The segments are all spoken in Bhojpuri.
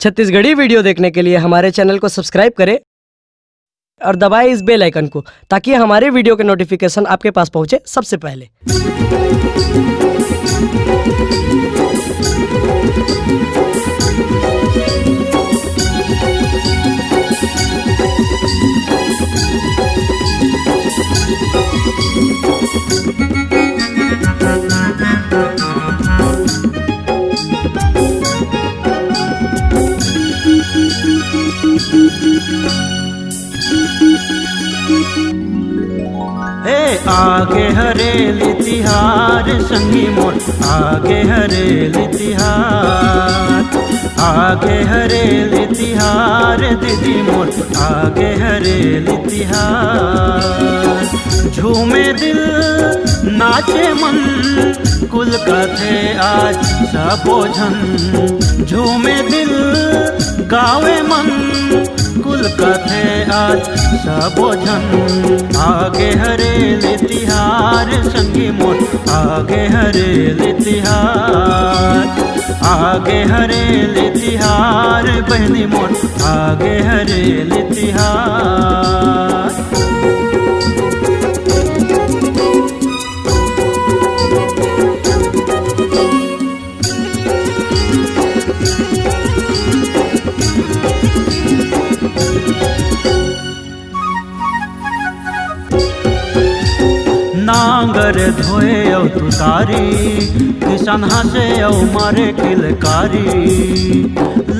छत्तीसगढ़ी वीडियो देखने के लिए हमारे चैनल को सब्सक्राइब करें और दबाएं इस बेल आइकन को, ताकि हमारे वीडियो के नोटिफिकेशन आपके पास पहुंचे सबसे पहले। आगे हरेली तिहार संगी मोर, आगे हरेली तिहार, आगे हरेली तिहार दीदी मोर, आगे हरेली तिहार। झूमे दिल नाचे मन कुल कथे आज सबो झन, झूमे दिल गावे मन कुल कथे आज सबो झन। आगे हरेली तिहार संगी मोर, आगे हरेली तिहार, आगे हरेली तिहार बहनी मोर, आगे हरेली तिहार। नांगर धोए औ तुतारी, किसान हंसे औ मारे किलकारी।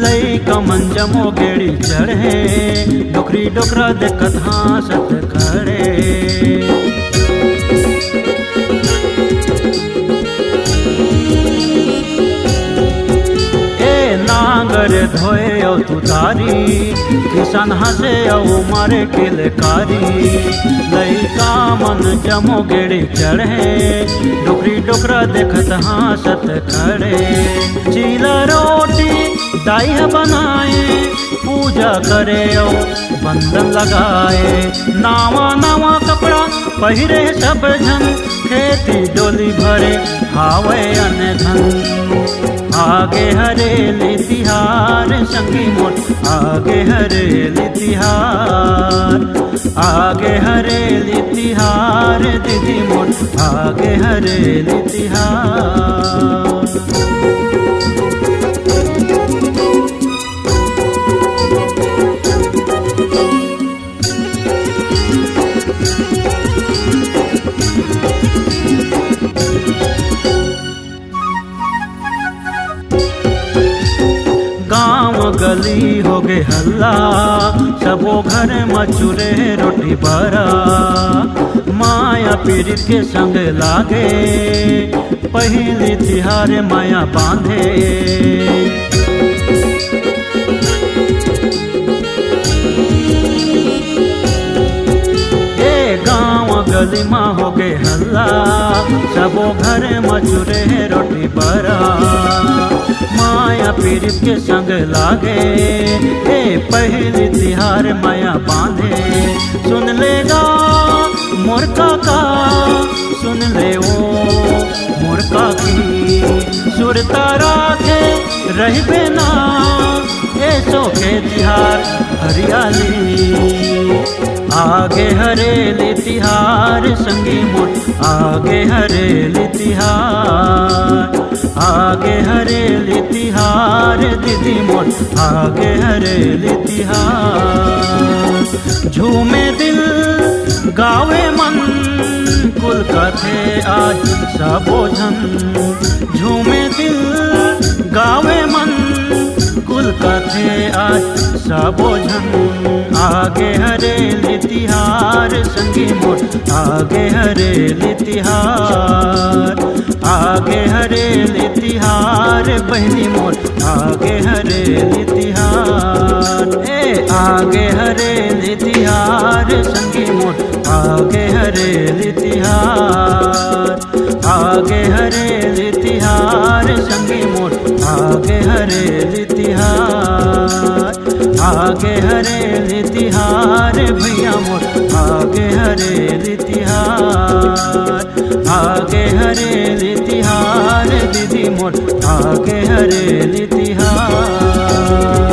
लइका मन जमो गेड़ी चढ़े, डोकरी डोकरा देखत हंसत खड़े। नांगर धोए औ तुतारी, किसान हंसे औ मारे किलकारी। लइका मन जमो गेड़ी चढ़े, डोकरी डोकरा देखत हंसत खड़े। चीला रोटी दाई बनाए, पूजा करे औ बंधन लगाए। नावा नावा कपड़ा पहिरे सब झन, खेती डोली भरे हावे अनधन। आगे हरेली तिहार संगी मोर, आगे हरेली तिहार, आगे हरेली तिहार दीदी मोर, आगे हरेली तिहार। गली हो गे हल्ला, सबो घर मचुरे रोटी बरा। माया पीर के संग लागे, पहली तिहार माया बांधे। गली माँ हो गे हल्ला, सबो घर मचुरे रोटी बरा। माया पीर के संग लागे, ए पहली तिहार माया बांधे। सुन लेगा मोर काका, सुन ले वो मोर काकी। सुरता राखे रही बेना, ऐसो के तिहार हरियाली। आगे हरेली तिहार संगी मोर, आगे हरेली तिहार, आगे हरेली तिहार दीदी मोर, आगे हरेली तिहार। झूमे दिल गावे मन कुल कथे आज सबो झन, झूमे दिल गावे मन कुल कथे आज सबो झन। आगे हरेली तिहार संगी मोर, आगे हरेली तिहार, आगे हरेली तिहार बहनी मोर, आगे हरेली तिहार। आगे हरेली तिहार संगी मोर, आगे हरेली तिहार, आगे हरेली तिहार संगी मोर, आगे हरेली तिहार, आगे हरेली तिहार भैया मोर, आगे हरेली तिहार, आगे हरेली तिहार दीदी मोर, आगे हरेली तिहार।